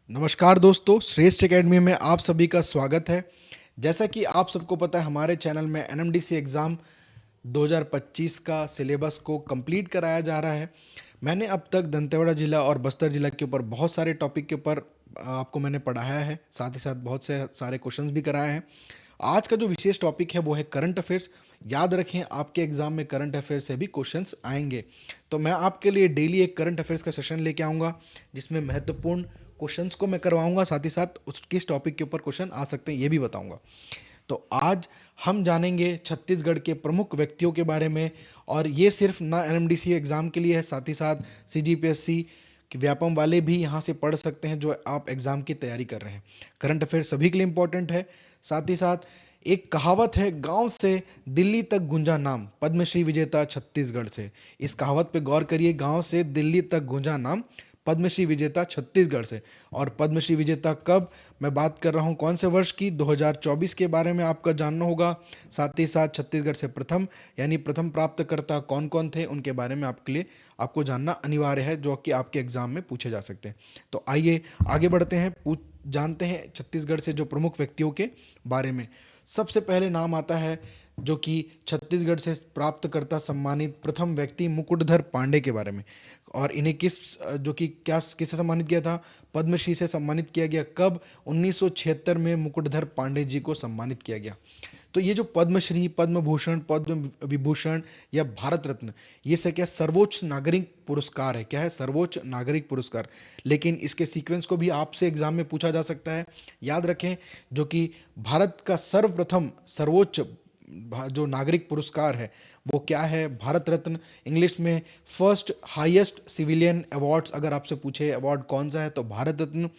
नमस्कार दोस्तों, श्रेष्ठ एकेडमी में आप सभी का स्वागत है। जैसा कि आप सबको पता है, हमारे चैनल में एनएमडीसी एग्ज़ाम 2025 का सिलेबस को कंप्लीट कराया जा रहा है। मैंने अब तक दंतेवाड़ा जिला और बस्तर जिला के ऊपर बहुत सारे टॉपिक के ऊपर आपको मैंने पढ़ाया है, साथ ही साथ बहुत से सारे क्वेश्चंस भी कराए हैं। आज का जो विशेष टॉपिक है वो है करंट अफेयर्स। याद रखें, आपके एग्जाम में करंट अफेयर्स से भी क्वेश्चंस आएंगे। तो मैं आपके लिए डेली एक करंट अफेयर्स का सेशन लेके आऊँगा, जिसमें महत्वपूर्ण क्वेश्चंस को मैं करवाऊंगा, साथ ही साथ उस किस टॉपिक के ऊपर क्वेश्चन आ सकते हैं ये भी बताऊंगा। तो आज हम जानेंगे छत्तीसगढ़ के प्रमुख व्यक्तियों के बारे में, और ये सिर्फ ना एनएमडीसी एग्ज़ाम के लिए है, साथ ही साथ सीजीपीएससी के व्यापम वाले भी यहाँ से पढ़ सकते हैं जो आप एग्ज़ाम की तैयारी कर रहे हैं। करंट अफेयर सभी के लिए इम्पोर्टेंट है। साथ ही साथ एक कहावत है, गांव से दिल्ली तक गूंजा नाम, पद्मश्री विजेता छत्तीसगढ़ से। इस कहावत पे गौर करिए, गांव से दिल्ली तक गूंजा नाम, पद्मश्री विजेता छत्तीसगढ़ से। और पद्मश्री विजेता कब, मैं बात कर रहा हूँ कौन से वर्ष की, 2024 के बारे में आपका जानना होगा। साथ ही साथ छत्तीसगढ़ से प्रथम यानी प्रथम प्राप्तकर्ता कौन कौन थे, उनके बारे में आपके लिए आपको जानना अनिवार्य है, जो कि आपके एग्जाम में पूछे जा सकते हैं। तो आइए आगे बढ़ते हैं, जानते हैं छत्तीसगढ़ से जो प्रमुख व्यक्तियों के बारे में। सबसे पहले नाम आता है जो कि छत्तीसगढ़ से प्राप्तकर्ता सम्मानित प्रथम व्यक्ति मुकुटधर पांडे के बारे में। और इन्हें जो कि क्या किससे सम्मानित किया था, पद्मश्री से सम्मानित किया गया। कब, 1976 में मुकुटधर पांडे जी को सम्मानित किया गया। तो ये जो पद्मश्री, पद्म भूषण, पद्म विभूषण या भारत रत्न, ये से क्या सर्वोच्च नागरिक पुरस्कार है। क्या है? सर्वोच्च नागरिक पुरस्कार। लेकिन इसके सीक्वेंस को भी आपसे एग्जाम में पूछा जा सकता है। याद रखें, जो कि भारत का सर्वप्रथम सर्वोच्च जो नागरिक पुरस्कार है वो क्या है, भारत रत्न। इंग्लिश में फर्स्ट हाईएस्ट सिविलियन अवार्ड्स अगर आपसे पूछे अवार्ड कौन सा है, तो भारत रत्न।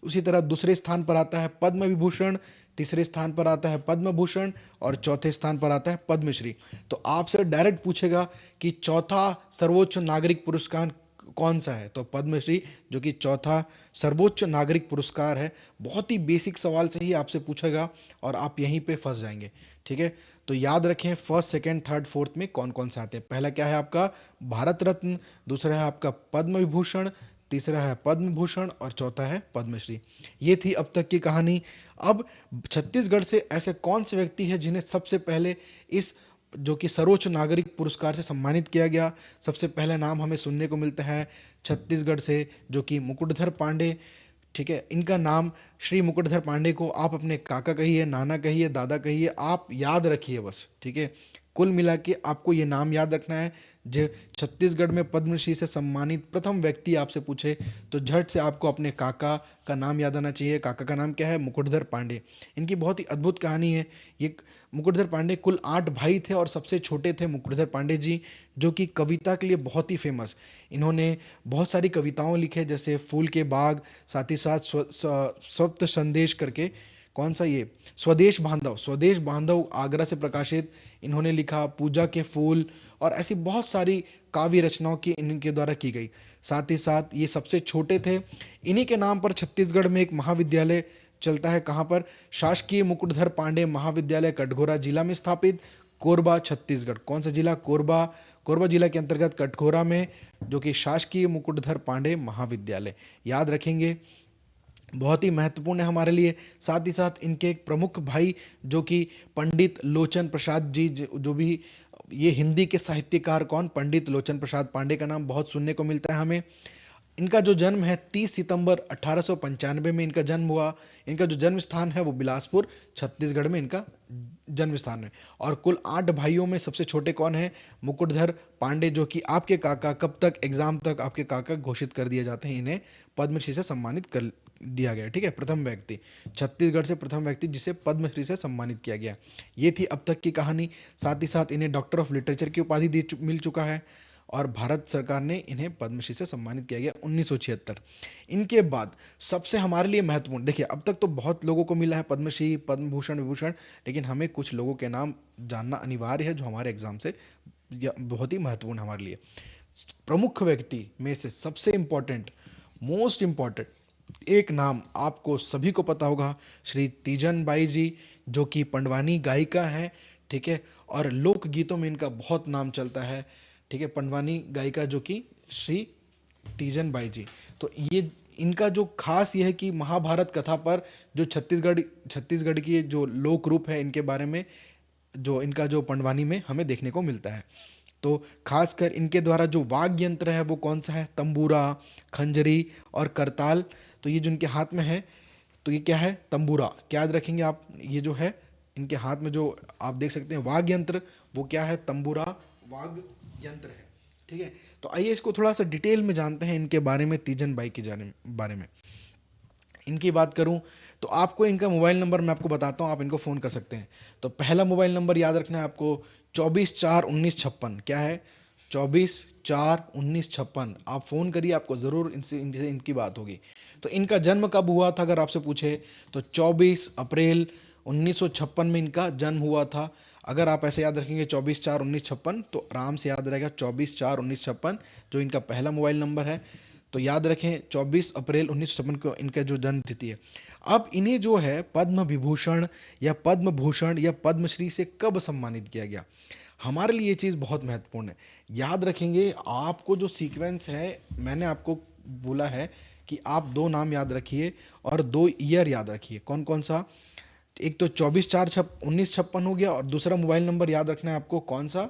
उसी तरह दूसरे स्थान पर आता है पद्म विभूषण, तीसरे स्थान पर आता है पद्म भूषण, और चौथे स्थान पर आता है पद्मश्री। तो आपसे डायरेक्ट पूछेगा कि चौथा सर्वोच्च नागरिक पुरस्कार कौन सा है, तो पद्मश्री जो कि चौथा सर्वोच्च नागरिक पुरस्कार है। बहुत ही बेसिक सवाल से ही आपसे पूछेगा और आप यहीं पे फंस जाएंगे। ठीक है, तो याद रखें फर्स्ट, सेकंड, थर्ड, फोर्थ में कौन कौन से आते हैं। पहला क्या है आपका भारत रत्न, दूसरा है आपका पद्म विभूषण, तीसरा है पद्म भूषण, और चौथा है पद्मश्री। ये थी अब तक की कहानी। अब छत्तीसगढ़ से ऐसे कौन से व्यक्ति हैं जिन्हें सबसे पहले इस जो कि सर्वोच्च नागरिक पुरस्कार से सम्मानित किया गया। सबसे पहला नाम हमें सुनने को मिलता है छत्तीसगढ़ से, जो कि मुकुटधर पांडे। ठीक है, इनका नाम श्री मुकुटधर पांडे को आप अपने काका कहिए, नाना कहिए, दादा कहिए, आप याद रखिए बस। ठीक है, कुल मिला के आपको ये नाम याद रखना है। जो छत्तीसगढ़ में पद्मश्री से सम्मानित प्रथम व्यक्ति आपसे पूछे तो झट से आपको अपने काका का नाम याद आना चाहिए। काका का नाम क्या है? मुकुटधर पांडे। इनकी बहुत ही अद्भुत कहानी है। ये मुकुटधर पांडे कुल 8 भाई थे और सबसे छोटे थे मुकुटधर पांडे जी, जो कि कविता के लिए बहुत ही फेमस। इन्होंने बहुत सारी कविताओं लिखे, जैसे फूल के बाग, साथ ही साथ सप्त संदेश करके, कौन सा ये, स्वदेश बांधव, स्वदेश बांधव आगरा से प्रकाशित इन्होंने लिखा, पूजा के फूल, और ऐसी बहुत सारी काव्य रचनाओं की इनके द्वारा की गई। साथ ही साथ ये सबसे छोटे थे। इन्हीं के नाम पर छत्तीसगढ़ में एक महाविद्यालय चलता है। कहाँ पर? शासकीय मुकुटधर पांडे महाविद्यालय, कटघोरा जिला में स्थापित, कोरबा छत्तीसगढ़। कौन सा जिला? कोरबा। कोरबा जिला के अंतर्गत कटघोरा में जो कि शासकीय मुकुटधर पांडे महाविद्यालय। याद रखेंगे, बहुत ही महत्वपूर्ण है हमारे लिए। साथ ही साथ इनके एक प्रमुख भाई जो कि पंडित लोचन प्रसाद जी, जो भी ये हिंदी के साहित्यकार, कौन? पंडित लोचन प्रसाद पांडे का नाम बहुत सुनने को मिलता है हमें। इनका जो जन्म है 30 सितंबर 1895 में इनका जन्म हुआ। इनका जो जन्म स्थान है वो बिलासपुर छत्तीसगढ़ में इनका जन्म स्थान है। और कुल 8 भाइयों में सबसे छोटे कौन है? मुकुटधर पांडे, जो कि आपके काका, कब तक, एग्जाम तक आपके काका घोषित कर दिए जाते हैं। इन्हें पद्मश्री से सम्मानित कर दिया गया। ठीक है, प्रथम व्यक्ति, छत्तीसगढ़ से प्रथम व्यक्ति जिसे पद्मश्री से सम्मानित किया गया। ये थी अब तक की कहानी। साथ ही साथ इन्हें डॉक्टर ऑफ लिटरेचर की उपाधि मिल चुका है, और भारत सरकार ने इन्हें पद्मश्री से सम्मानित किया गया 1976। इनके बाद सबसे हमारे लिए महत्वपूर्ण, देखिए अब तक तो बहुत लोगों को मिला है पद्मश्री, पद्म भूषण, विभूषण, लेकिन हमें कुछ लोगों के नाम जानना अनिवार्य है जो हमारे एग्जाम से बहुत ही महत्वपूर्ण हमारे लिए। प्रमुख व्यक्ति में से सबसे इंपॉर्टेंट, मोस्ट इंपॉर्टेंट एक नाम आपको सभी को पता होगा, श्री तीजन बाई जी, जो कि पंडवानी गायिका हैं। ठीक है, और लोकगीतों में इनका बहुत नाम चलता है। ठीक है, पंडवानी गायिका जो कि श्री तीजन बाई जी। तो ये इनका जो खास ये है कि महाभारत कथा पर जो छत्तीसगढ़ की जो लोक रूप है इनके बारे में जो इनका जो पंडवानी में हमें देखने को मिलता है। तो खासकर इनके द्वारा जो वाद्य यंत्र है वो कौन सा है? तंबूरा, खंजरी और करताल। तो ये जो इनके हाथ में है, तो ये क्या है? तंबूरा। क्या याद रखेंगे आप? ये जो है इनके हाथ में जो आप देख सकते हैं वाद्य यंत्र, वो क्या है? तंबूरा वाद्य यंत्र है। ठीक है, तो आइए इसको थोड़ा सा डिटेल में जानते हैं इनके बारे में, तीजन बाई के बारे में। इनकी बात करूं तो आपको इनका मोबाइल नंबर मैं आपको बताता हूं, आप इनको फ़ोन कर सकते हैं। तो पहला मोबाइल नंबर याद रखना है आपको, 24 4 19 56। क्या है? 24 4 19 56। आप फ़ोन करिए, आपको ज़रूर इनसे इनकी बात होगी। तो इनका जन्म कब हुआ था अगर आपसे पूछे, तो 24 अप्रैल 1956 में इनका जन्म हुआ था। अगर आप ऐसे याद रखेंगे 24 4 19 56, तो आराम से याद रहेगा 24 4 19 56 जो इनका पहला मोबाइल नंबर है। तो याद रखें 24 अप्रैल 1956 को इनका जो जन्म तिथि है। अब इन्हें जो है पद्म विभूषण या पद्म भूषण या पद्मश्री से कब सम्मानित किया गया? हमारे लिए ये चीज़ बहुत महत्वपूर्ण है। याद रखेंगे, आपको जो सीक्वेंस है मैंने आपको बोला है कि आप दो नाम याद रखिए और दो ईयर याद रखिए। कौन कौन सा? एक तो 24 4 19 56 हो गया, और दूसरा मोबाइल नंबर याद रखना है आपको कौन सा?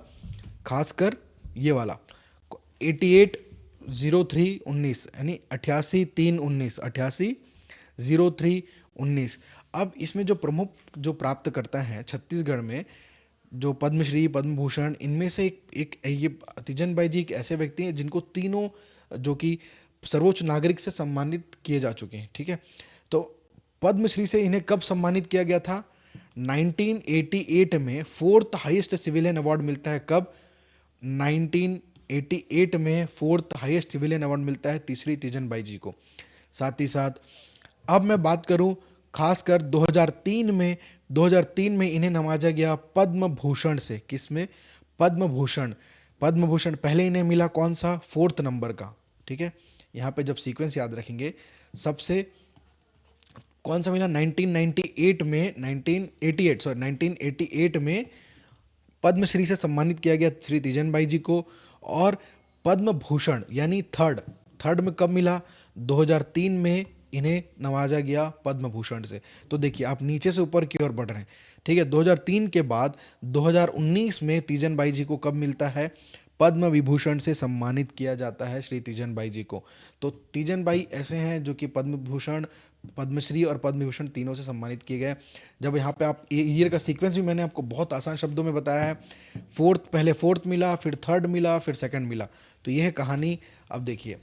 खासकर ये वाला 880319, यानी 88 3 19, 88 03 19। अब इसमें जो प्रमुख जो प्राप्त करता है छत्तीसगढ़ में जो पद्मश्री पद्म भूषण, इनमें से एक ये तीजन बाई जी एक ऐसे व्यक्ति हैं जिनको तीनों जो कि सर्वोच्च नागरिक से सम्मानित किए जा चुके हैं। ठीक है, तो पद्मश्री से इन्हें कब सम्मानित किया गया था? 1988 में फोर्थ हाईएस्ट सिविलियन अवार्ड मिलता है। कब? 1988 में फोर्थ हाईएस्ट सिविलियन अवार्ड मिलता है तीसरी तीजन बाई जी को। साथ ही साथ अब मैं बात करूं खासकर 2003 में इन्हें नवाजा गया पद्म भूषण से। किसमें? पद्म भूषण। पद्म भूषण पहले इन्हें मिला कौन सा? 4th नंबर का। ठीक है, यहाँ पे जब सीक्वेंस याद रखेंगे, सबसे कौन सा मिला? 1988 में पद्मश्री से सम्मानित किया गया श्री तीजन बाई जी को। और पद्म भूषण यानी थर्ड में कब मिला? 2003 में इन्हें नवाजा गया पद्म भूषण से। तो देखिए आप नीचे से ऊपर की ओर बढ़ रहे हैं। ठीक है, 2003 के बाद 2019 में तीजन बाई जी को कब मिलता है? पद्म विभूषण से सम्मानित किया जाता है श्री तीजन बाई जी को। तो तीजन बाई ऐसे हैं जो कि पद्म भूषण, पद्मश्री और पद्म विभूषण तीनों से सम्मानित किए गए। जब यहाँ पे आप ईयर का सीक्वेंस भी मैंने आपको बहुत आसान शब्दों में बताया है। पहले फोर्थ मिला, फिर थर्ड मिला, फिर सेकंड मिला। तो यह है कहानी। अब देखिए,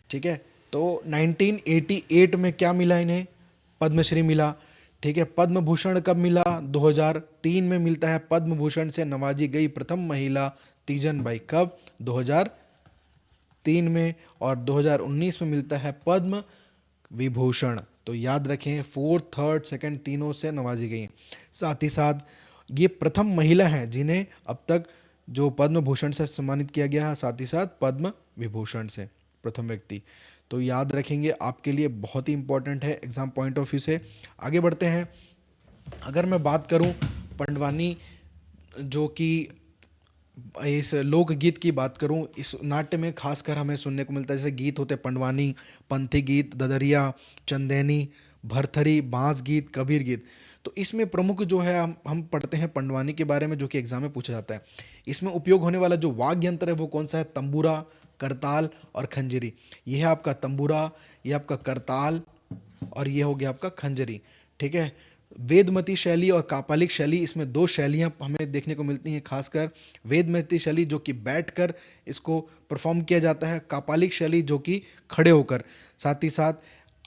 ठीक है, तो 1988 में क्या मिला इन्हें? पद्मश्री मिला। ठीक है, पद्म भूषण कब मिला? 2003 में मिलता है। पद्म भूषण से नवाजी गई प्रथम महिला तीजन बाई। कब? 2003 में। और 2019 में मिलता है पद्म विभूषण। तो याद रखें, फोर्थ थर्ड सेकंड तीनों से नवाजी गई। साथ ही साथ ये प्रथम महिला हैं जिन्हें अब तक जो पद्म भूषण से सम्मानित किया गया है, साथ ही साथ पद्म विभूषण से प्रथम व्यक्ति। तो याद रखेंगे, आपके लिए बहुत ही इंपॉर्टेंट है एग्जाम पॉइंट ऑफ व्यू से। आगे बढ़ते हैं। अगर मैं बात करूं पंडवानी जो कि इस लोकगीत की बात करूं, इस नाट्य में खासकर हमें सुनने को मिलता है जैसे गीत होते हैं पंडवानी, पंथी गीत, ददरिया, चंदेनी, भरथरी, बांस गीत, कबीर गीत। तो इसमें प्रमुख जो है हम पढ़ते हैं पंडवानी के बारे में, जो कि एग्जाम में पूछा जाता है। इसमें उपयोग होने वाला जो वाद्य यंत्र है वो कौन सा है? तंबूरा, करताल और खंजरी। ये है आपका तंबूरा, ये आपका करताल और ये हो गया आपका खंजरी। ठीक है, वेदमती शैली और कापालिक शैली, इसमें दो शैलियां हमें देखने को मिलती हैं। खासकर वेदमती शैली जो कि बैठकर इसको परफॉर्म किया जाता है, कापालिक शैली जो कि खड़े होकर। साथ ही साथ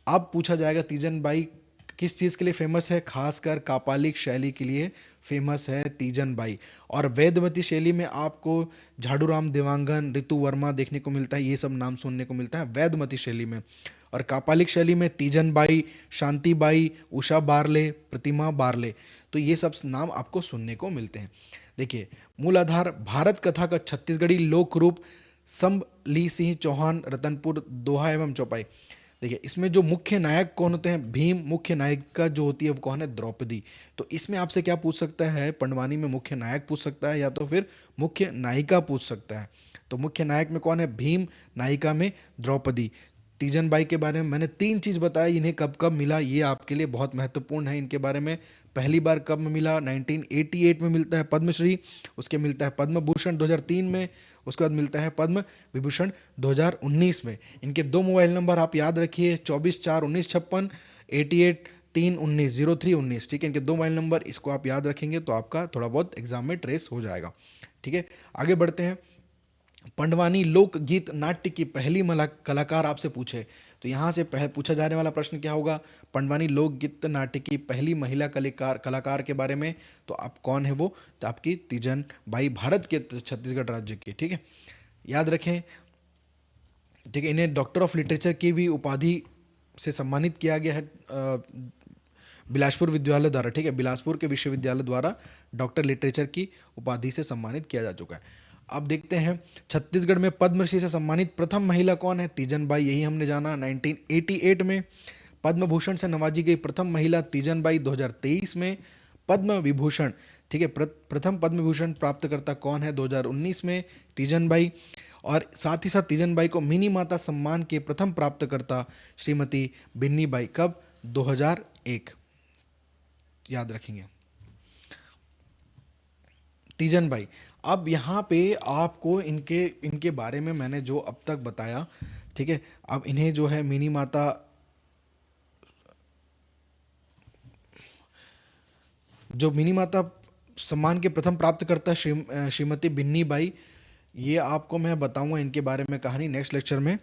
अब पूछा जाएगा तीजन बाई किस चीज़ के लिए फेमस है? खासकर कापालिक शैली के लिए फेमस है तीजन बाई। और वेदमती शैली में आपको झाड़ूराम देवांगन, ऋतु वर्मा देखने को मिलता है, ये सब नाम सुनने को मिलता है वेदमती शैली में। और कापालिक शैली में तीजन बाई, शांति बाई, उषा बारले, प्रतिमा बारले, तो ये सब नाम आपको सुनने को मिलते हैं। देखिए, मूल आधार भारत कथा का छत्तीसगढ़ी लोक रूप संबली सिंह चौहान, रतनपुर, दोहा एवं चौपाई। देखिए, इसमें जो मुख्य नायक कौन होते हैं? भीम। मुख्य नायिका जो होती है वो कौन है? द्रौपदी। तो इसमें आपसे क्या पूछ सकता है? पंडवानी में मुख्य नायक पूछ सकता है या तो फिर मुख्य नायिका पूछ सकता है। तो मुख्य नायक में कौन है? भीम। नायिका में द्रौपदी। तीजन बाई के बारे में मैंने 3 चीज़ बताया, इन्हें कब कब मिला ये आपके लिए बहुत महत्वपूर्ण है इनके बारे में। पहली बार कब मिला, 1988 में मिलता है पद्मश्री, उसके मिलता है पद्म भूषण 2003 में, उसके बाद मिलता है पद्म विभूषण 2019 में। इनके 2 मोबाइल नंबर आप याद रखिए, 24/4/1956, 88-3-19-03-19, ठीक है। इनके 2 मोबाइल नंबर, इसको आप याद रखेंगे तो आपका थोड़ा बहुत एग्जाम में ट्रेस हो जाएगा, ठीक है। आगे बढ़ते हैं। पंडवानी लोकगीत नाट्य की पहली कलाकार आपसे पूछे तो यहाँ से पूछा जाने वाला प्रश्न क्या होगा, पंडवानी लोकगीत नाट्य की पहली महिला कलाकार के बारे में। तो आप कौन है वो, तो आपकी तीजन बाई, भारत के छत्तीसगढ़ राज्य की, ठीक है, याद रखें, ठीक है। इन्हें डॉक्टर ऑफ लिटरेचर की भी उपाधि से सम्मानित किया गया है बिलासपुर विद्यालय द्वारा, ठीक है, बिलासपुर के विश्वविद्यालय द्वारा डॉक्टर लिटरेचर की उपाधि से सम्मानित किया जा चुका है। अब देखते हैं छत्तीसगढ़ में पद्मश्री से सम्मानित प्रथम महिला कौन है, तीजन बाई, यही हमने जाना। 1988 में पद्म भूषण से नवाजी गई प्रथम महिला तीजन बाई। 2023 में पद्म विभूषण, ठीक है, प्रथम पद्म विभूषण प्राप्तकर्ता कौन है, 2019 में तीजन बाई। और साथ ही साथ तीजन बाई को मिनी माता सम्मान के प्रथम प्राप्तकर्ता श्रीमती बिन्नी बाई, कब, 2001, याद रखेंगे, तीजन बाई। अब यहाँ पे आपको इनके इनके बारे में मैंने जो अब तक बताया, ठीक है, अब इन्हें जो है मिनी माता, जो मिनी माता सम्मान के प्रथम प्राप्तकर्ता श्रीमती बिन्नी बाई, ये आपको मैं बताऊंगा इनके बारे में कहानी नेक्स्ट लेक्चर में।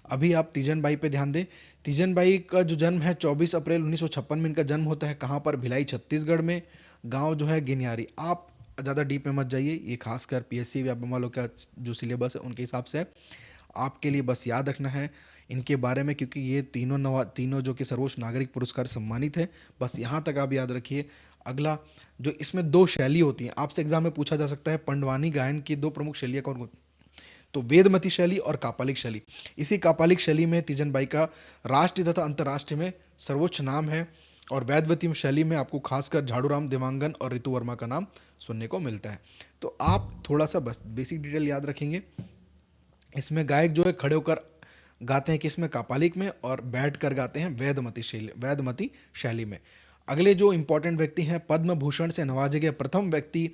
अभी आप तीजन बाई पे ध्यान दें। तीजन बाई का जो जन्म है 24 अप्रैल 1956 में इनका जन्म होता है। कहाँ पर, भिलाई छत्तीसगढ़ में। गांव जो है गिनियारी। आप ज़्यादा डीप में मत जाइए, ये खासकर पीएससी या बम वालों का जो सिलेबस है उनके हिसाब से आपके लिए बस याद रखना है इनके बारे में, क्योंकि ये तीनों जो कि सर्वोच्च नागरिक पुरस्कार सम्मानित है। बस यहाँ तक आप याद रखिए। अगला जो इसमें 2 शैली होती हैं, आपसे एग्जाम में पूछा जा सकता है पंडवानी गायन की 2 प्रमुख शैलियाँ कौन कौन, तो वेदमती शैली और कापालिक शैली। इसी कापालिक शैली में तीजन बाई का राष्ट्रीय तथा अंतर्राष्ट्रीय में सर्वोच्च नाम है, और वैदवती शैली में आपको खासकर झाड़ूराम देवांगन और ऋतु वर्मा का नाम सुनने को मिलता है। तो आप थोड़ा सा बस बेसिक डिटेल याद रखेंगे। इसमें गायक जो है खड़े होकर गाते हैं किसमें, कापालिक में, और बैठ कर गाते हैं वैदमती शैली में। अगले जो इंपॉर्टेंट व्यक्ति हैं, पद्म भूषण से नवाजे गए प्रथम व्यक्ति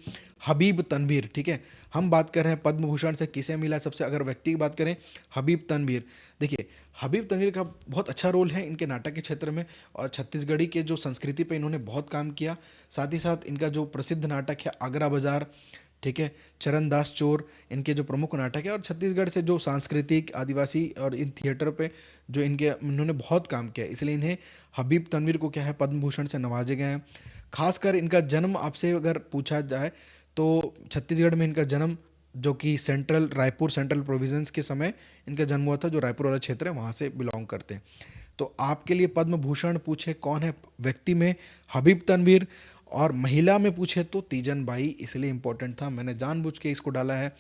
हबीब तनवीर, ठीक है। हम बात कर रहे हैं पद्म भूषण से किसे मिला सबसे, अगर व्यक्ति की बात करें, हबीब तनवीर। देखिए, हबीब तनवीर का बहुत अच्छा रोल है इनके नाटक के क्षेत्र में, और छत्तीसगढ़ी के जो संस्कृति पे इन्होंने बहुत काम किया। साथ ही साथ इनका जो प्रसिद्ध नाटक है आगरा बाजार, ठीक है, चरणदास चोर, इनके जो प्रमुख नाटक है, और छत्तीसगढ़ से जो सांस्कृतिक, आदिवासी और इन थिएटर पे जो इन्होंने बहुत काम किया है, इसलिए इन्हें हबीब तनवीर को क्या है पद्म भूषण से नवाजे गए हैं। खासकर इनका जन्म आपसे अगर पूछा जाए तो छत्तीसगढ़ में इनका जन्म, जो कि रायपुर सेंट्रल प्रोविजंस के समय इनका जन्म हुआ था, जो रायपुर वाला क्षेत्र है वहाँ से बिलोंग करते हैं। तो आपके लिए पद्म भूषण पूछे कौन है व्यक्ति में, हबीब तनवीर, और महिला में पूछे तो तीजन बाई, इसलिए इंपॉर्टेंट था, मैंने जानबूझ के इसको डाला है।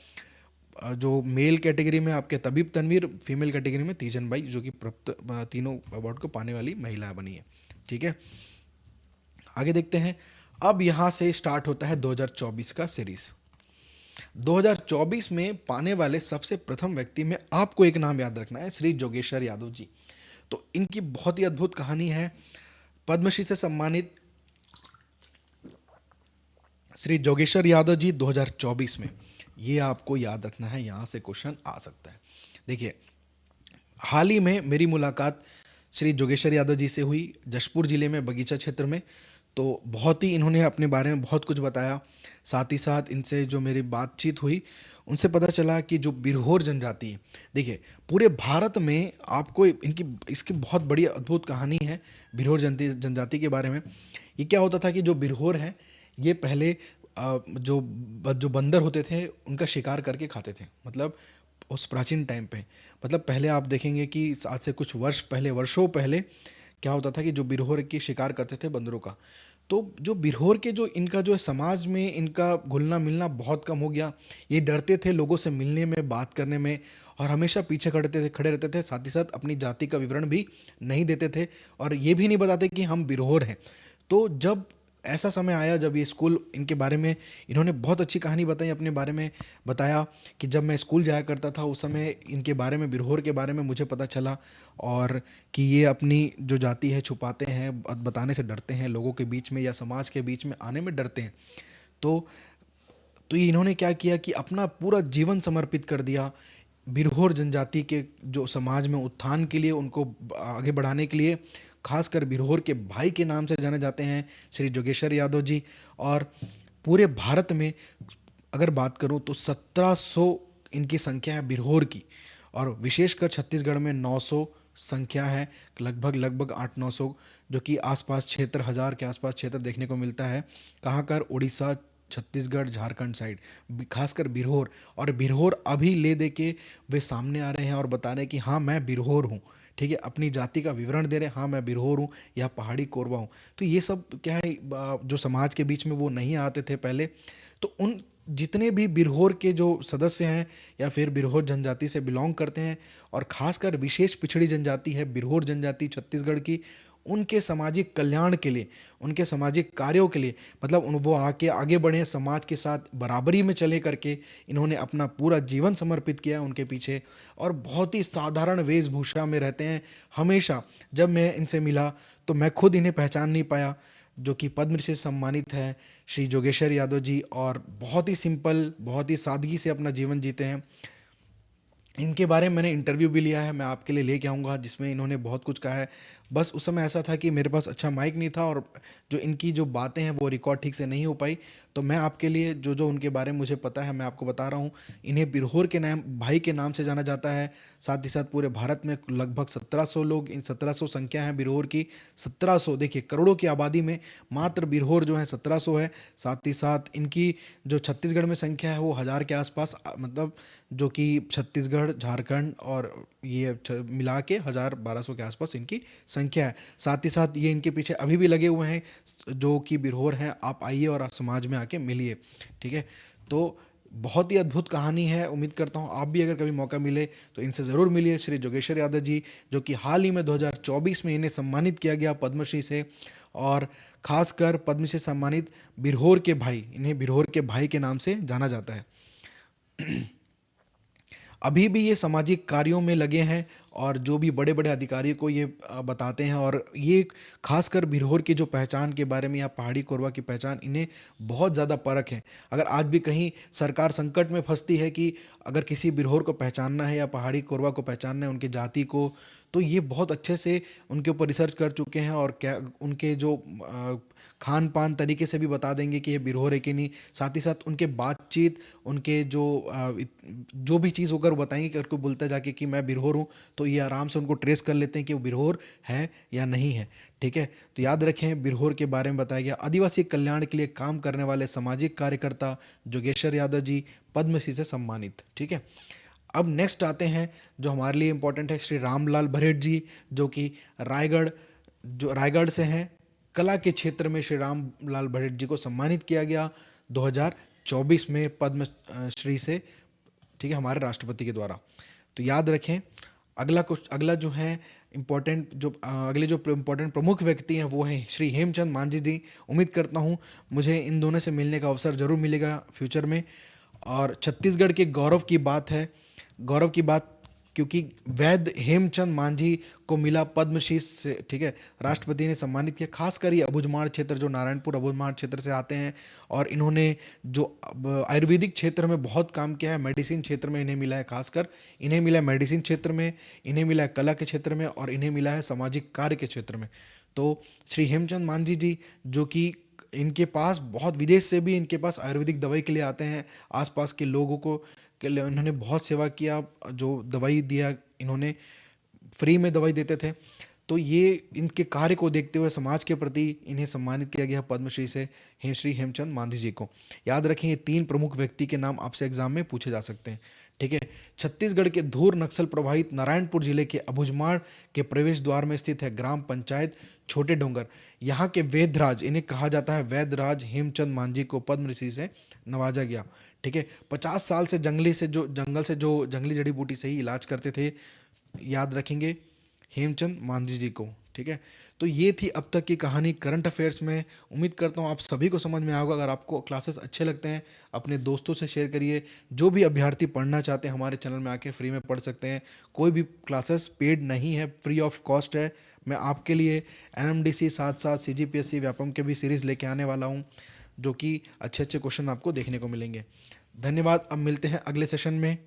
जो मेल कैटेगरी में आपके तबीब तनवीर, फीमेल कैटेगरी में तीजन बाई, जो कि तीनों अवार्ड को पाने वाली महिला बनी है, ठीक है। आगे देखते हैं। अब यहाँ से स्टार्ट होता है 2024 का सीरीज। 2024 में पाने वाले सबसे प्रथम व्यक्ति में आपको एक नाम याद रखना है, श्री जोगेश्वर यादव जी। तो इनकी बहुत ही अद्भुत कहानी है। पद्मश्री से सम्मानित श्री जोगेश्वर यादव जी 2024 में, ये आपको याद रखना है, यहाँ से क्वेश्चन आ सकता है। देखिए, हाल ही में मेरी मुलाकात श्री जोगेश्वर यादव जी से हुई, जशपुर जिले में बगीचा क्षेत्र में। तो बहुत ही इन्होंने अपने बारे में बहुत कुछ बताया। साथ ही साथ इनसे जो मेरी बातचीत हुई, उनसे पता चला कि जो बिरहोर जनजाति है, देखिए पूरे भारत में आपको इसकी बहुत बड़ी अद्भुत कहानी है बिरहोर जनजाति के बारे में। ये क्या होता था कि जो बिरहोर हैं, ये पहले जो बंदर होते थे उनका शिकार करके खाते थे। मतलब उस प्राचीन टाइम पे, मतलब पहले आप देखेंगे कि आज से कुछ वर्षों पहले क्या होता था कि जो बिरहोर की शिकार करते थे बंदरों का। तो जो बिरहोर के जो इनका जो है समाज में इनका घुलना मिलना बहुत कम हो गया। ये डरते थे लोगों से मिलने में, बात करने में, और हमेशा पीछे खड़े रहते थे। साथ ही साथ अपनी जाति का विवरण भी नहीं देते थे, और ये भी नहीं बताते कि हम बिरहोर हैं। तो जब ऐसा समय आया जब ये स्कूल, इनके बारे में इन्होंने बहुत अच्छी कहानी बताई, अपने बारे में बताया कि जब मैं स्कूल जाया करता था उस समय इनके बारे में, बिरहोर के बारे में मुझे पता चला, और कि ये अपनी जो जाति है छुपाते हैं, बताने से डरते हैं, लोगों के बीच में या समाज के बीच में आने में डरते हैं। तो ये इन्होंने क्या किया कि अपना पूरा जीवन समर्पित कर दिया बिरहोर जनजाति के जो समाज में उत्थान के लिए, उनको आगे बढ़ाने के लिए। खासकर बिरहोर के भाई के नाम से जाने जाते हैं श्री जोगेश्वर यादव जी। और पूरे भारत में अगर बात करूं तो 1700 इनकी संख्या है बिरहोर की, और विशेषकर छत्तीसगढ़ में 900 संख्या है, लगभग 8-900, जो कि आसपास क्षेत्र, 1000 के आसपास क्षेत्र देखने को मिलता है। कहाँ कर? उड़ीसा, छत्तीसगढ़, झारखंड साइड, खासकर बिरहोर। और बिरहोर अभी ले दे के वे सामने आ रहे हैं और बता रहे हैं कि हाँ मैं बिरहोर हूँ, ठीक है, अपनी जाति का विवरण दे रहे हैं, हाँ मैं बिरहोर हूँ या पहाड़ी कोरवा हूँ। तो ये सब क्या है, जो समाज के बीच में वो नहीं आते थे पहले। तो उन जितने भी बिरहोर के जो सदस्य हैं या फिर बिरहोर जनजाति से बिलोंग करते हैं, और खासकर विशेष पिछड़ी जनजाति है बिरहोर जनजाति छत्तीसगढ़ की, उनके सामाजिक कल्याण के लिए, उनके सामाजिक कार्यों के लिए, मतलब वो आके आगे बढ़े, समाज के साथ बराबरी में चले करके इन्होंने अपना पूरा जीवन समर्पित किया उनके पीछे। और बहुत ही साधारण वेशभूषा में रहते हैं हमेशा। जब मैं इनसे मिला तो मैं खुद इन्हें पहचान नहीं पाया, जो कि पद्मश्री से सम्मानित है श्री जोगेश्वर यादव जी, और बहुत ही सिंपल, बहुत ही सादगी से अपना जीवन जीते हैं। इनके बारे में मैंने इंटरव्यू भी लिया है, मैं आपके लिए लेके आऊँगा, जिसमें इन्होंने बहुत कुछ कहा है। बस उस समय ऐसा था कि मेरे पास अच्छा माइक नहीं था, और जो इनकी जो बातें हैं वो रिकॉर्ड ठीक से नहीं हो पाई। तो मैं आपके लिए जो जो उनके बारे में मुझे पता है मैं आपको बता रहा हूँ। इन्हें बिरहोर के नाम, भाई के नाम से जाना जाता है। साथ ही साथ पूरे भारत में लगभग 1700 लोग, इन 1700 संख्या है बिरहोर की। 1700, देखिए करोड़ों की आबादी में मात्र बिरहोर जो है 1700 है। साथ ही साथ इनकी जो छत्तीसगढ़ में संख्या है वो 1000 के आसपास, मतलब जो कि छत्तीसगढ़, झारखंड और ये मिला के 1000-1200 के आसपास इनकी संख्या है। साथ ही साथ ये इनके पीछे अभी भी लगे हुए हैं जो कि बिरहोर हैं। आप आइए और आप समाज में आके मिलिए, ठीक है। तो बहुत ही अद्भुत कहानी है। उम्मीद करता हूँ आप भी अगर कभी मौका मिले तो इनसे ज़रूर मिलिए, श्री जोगेश्वर यादव जी, जो कि हाल ही में 2024 में इन्हें सम्मानित किया गया पद्मश्री से। और खासकर पद्मश्री सम्मानित बिरहोर के भाई, इन्हें बिरहोर के भाई के नाम से जाना जाता है। अभी भी ये सामाजिक कार्यों में लगे हैं, और जो भी बड़े बड़े अधिकारियों को ये बताते हैं। और ये खासकर बिरहोर की जो पहचान के बारे में या पहाड़ी कोरवा की पहचान, इन्हें बहुत ज़्यादा परख है। अगर आज भी कहीं सरकार संकट में फंसती है कि अगर किसी बिरहोर को पहचानना है या पहाड़ी कोरवा को पहचानना है, उनकी जाति को, तो ये बहुत अच्छे से उनके ऊपर रिसर्च कर चुके हैं, और क्या उनके जो खान पान तरीके से भी बता देंगे कि ये बिरहोर है कि नहीं। साथ ही साथ उनके बातचीत, उनके जो भी चीज़ होकर वो बताएंगे, कि उनको बोलता जाके कि मैं बिरहोर हूँ, तो ये आराम से उनको ट्रेस कर लेते हैं कि वो बिरहोर है या नहीं है, ठीक है। तो याद रखें, बिरहोर के बारे में बताया गया। आदिवासी कल्याण के लिए काम करने वाले सामाजिक कार्यकर्ता जोगेश्वर यादव जी, पद्मश्री से सम्मानित, ठीक है। अब नेक्स्ट आते हैं जो हमारे लिए इम्पोर्टेंट है, श्री रामलाल भरेट जी, जो कि रायगढ़ से हैं। कला के क्षेत्र में श्री रामलाल भरेट जी को सम्मानित किया गया 2024 में पद्म श्री से, ठीक है, हमारे राष्ट्रपति के द्वारा। तो याद रखें। अगला जो है इम्पोर्टेंट, जो अगले जो इम्पोर्टेंट प्रमुख व्यक्ति हैं वो हैं श्री हेमचंद मांझी जी। उम्मीद करता हूँ मुझे इन दोनों से मिलने का अवसर ज़रूर मिलेगा फ्यूचर में। और छत्तीसगढ़ के गौरव की बात है, गौरव की बात, क्योंकि वैद्य हेमचंद मांझी को मिला पद्मश्री से, ठीक है, राष्ट्रपति ने सम्मानित किया। खासकर ये अबुझमाड़ क्षेत्र, जो नारायणपुर अबुझमाड़ क्षेत्र से आते हैं, और इन्होंने जो आयुर्वेदिक क्षेत्र में बहुत काम किया है, मेडिसिन क्षेत्र में इन्हें मिला है। खासकर इन्हें मिला है मेडिसिन क्षेत्र में, इन्हें मिला है कला के क्षेत्र में, और इन्हें मिला है सामाजिक कार्य के क्षेत्र में। तो श्री हेमचंद मांझी जी, जो कि इनके पास बहुत विदेश से भी इनके पास आयुर्वेदिक दवाई के लिए आते हैं, आसपास के लोगों को के लिए इन्होंने बहुत सेवा किया, जो दवाई दिया, इन्होंने फ्री में दवाई देते थे। तो ये इनके कार्य को देखते हुए समाज के प्रति इन्हें सम्मानित किया गया पद्मश्री से, श्री हेमचंद मांझी जी को। याद रखें, ये 3 प्रमुख व्यक्ति के नाम आपसे एग्जाम में पूछे जा सकते हैं, ठीक है। छत्तीसगढ़ के धूर नक्सल प्रभावित नारायणपुर जिले के अबुझमाड़ के प्रवेश द्वार में स्थित है ग्राम पंचायत छोटे डोंगर। यहाँ के वैद्यराज, इन्हें कहा जाता है वैद्यराज हेमचंद मांझी को पद्मश्री से नवाजा गया, ठीक है। 50 साल से जंगल से जो जंगली जड़ी बूटी से ही इलाज करते थे। याद रखेंगे हेमचंद मांझी जी को, ठीक। ठीक है। तो ये थी अब तक की कहानी करंट अफेयर्स में। उम्मीद करता हूँ आप सभी को समझ में आएगा। अगर आपको क्लासेस अच्छे लगते हैं अपने दोस्तों से शेयर करिए। जो भी अभ्यर्थी पढ़ना चाहते हैं हमारे चैनल में आके फ्री में पढ़ सकते हैं। कोई भी क्लासेस पेड नहीं है, फ्री ऑफ कॉस्ट है। मैं आपके लिए एनएमडीसी साथ साथ सीजीपीएससी व्यापम के भी सीरीज़ लेके आने वाला हूँ, जो कि अच्छे अच्छे क्वेश्चन आपको देखने को मिलेंगे। धन्यवाद। अब मिलते हैं अगले सेशन में।